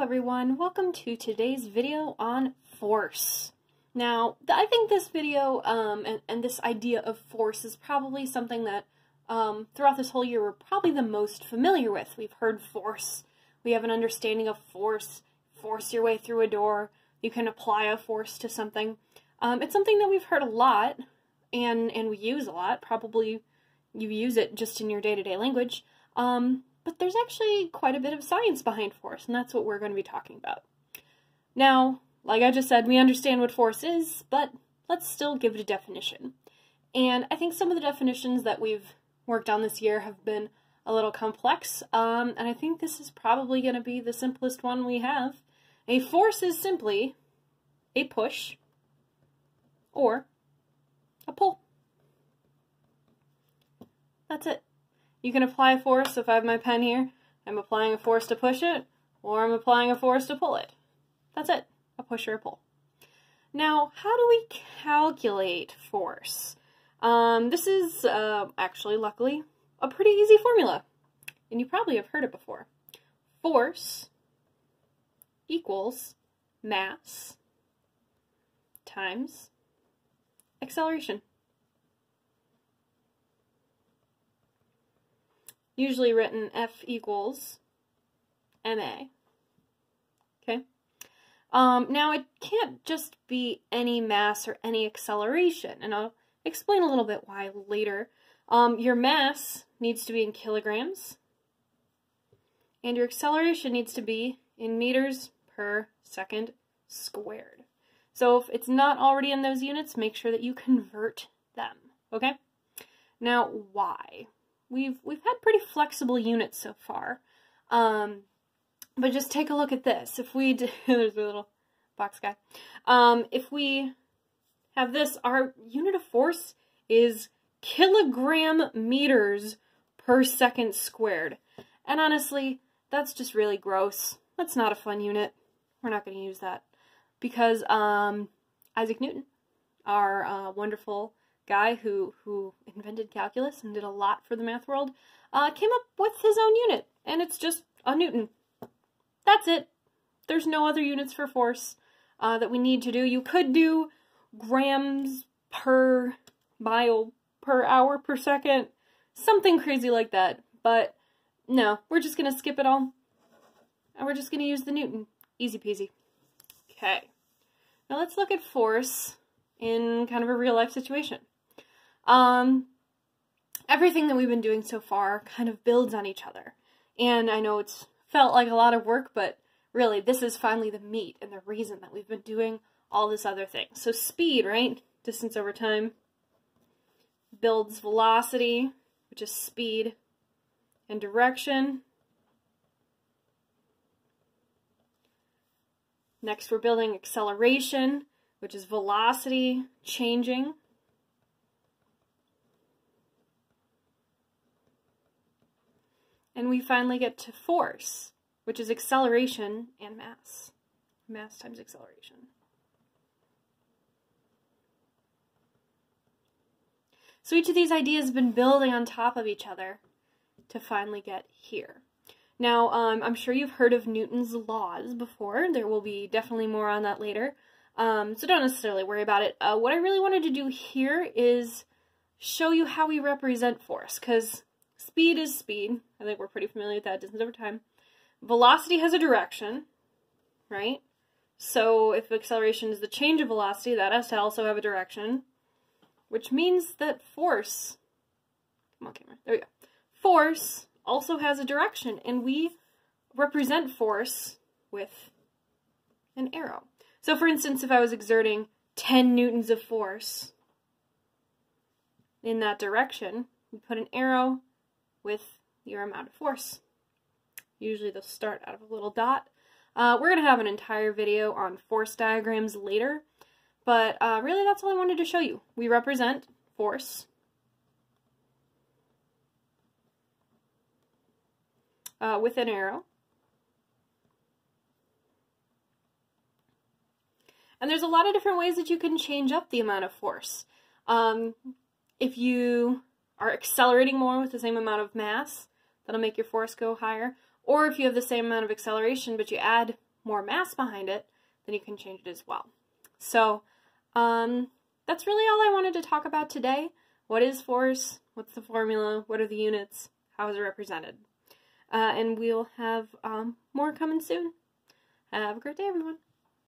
everyone, welcome to today's video on force. Now, I think this video and this idea of force is probably something that throughout this whole year we're probably the most familiar with. We've heard force, we have an understanding of force your way through a door, you can apply a force to something. It's something that we've heard a lot and we use a lot. Probably you use it just in your day-to-day language. But there's actually quite a bit of science behind force, and that's what we're going to be talking about. Now, like I just said, we understand what force is, but let's still give it a definition. And I think some of the definitions that we've worked on this year have been a little complex, and I think this is probably going to be the simplest one we have. A force is simply a push or a pull. That's it. You can apply a force. If I have my pen here, I'm applying a force to push it, or I'm applying a force to pull it. That's it. A push or a pull. Now, how do we calculate force? This is actually, luckily, a pretty easy formula, and you probably have heard it before. Force equals mass times acceleration. Usually written F equals ma. Okay? Now, it can't just be any mass or any acceleration, and I'll explain a little bit why later. Your mass needs to be in kilograms, and your acceleration needs to be in meters per second squared. So if it's not already in those units, make sure that you convert them, okay? Now, why? We've had pretty flexible units so far, but just take a look at this. If we do, there's a little box guy. If we have this, our unit of force is kilogram meters per second squared. And honestly, that's just really gross. That's not a fun unit. We're not going to use that because Isaac Newton, our wonderful guy who invented calculus and did a lot for the math world, came up with his own unit, and it's just a Newton. That's it. There's no other units for force that we need to do. You could do grams per mile per hour per second, something crazy like that, but no, we're just going to skip it all, and we're just going to use the Newton. Easy peasy. Okay, now let's look at force in kind of a real-life situation. Everything that we've been doing so far kind of builds on each other. And I know it's felt like a lot of work, but really, this is finally the meat and the reason that we've been doing all this other thing. So speed, right? Distance over time builds velocity, which is speed, and direction. Next, we're building acceleration, which is velocity changing. And we finally get to force, which is acceleration and mass. Mass times acceleration. So each of these ideas have been building on top of each other to finally get here. Now, I'm sure you've heard of Newton's laws before. There will be definitely more on that later. So don't necessarily worry about it. What I really wanted to do here is show you how we represent force, because speed is speed. I think we're pretty familiar with that, distance over time. Velocity has a direction, right? So if acceleration is the change of velocity, that has to also have a direction, which means that force, come on camera, there we go. Force also has a direction, and we represent force with an arrow. So for instance, if I was exerting 10 newtons of force in that direction, we put an arrow with your amount of force. Usually they'll start out of a little dot. We're going to have an entire video on force diagrams later, but really that's all I wanted to show you. We represent force with an arrow. And there's a lot of different ways that you can change up the amount of force. If you are accelerating more with the same amount of mass, that'll make your force go higher. Or if you have the same amount of acceleration, but you add more mass behind it, then you can change it as well. So that's really all I wanted to talk about today. What is force? What's the formula? What are the units? How is it represented? And we'll have more coming soon. Have a great day, everyone.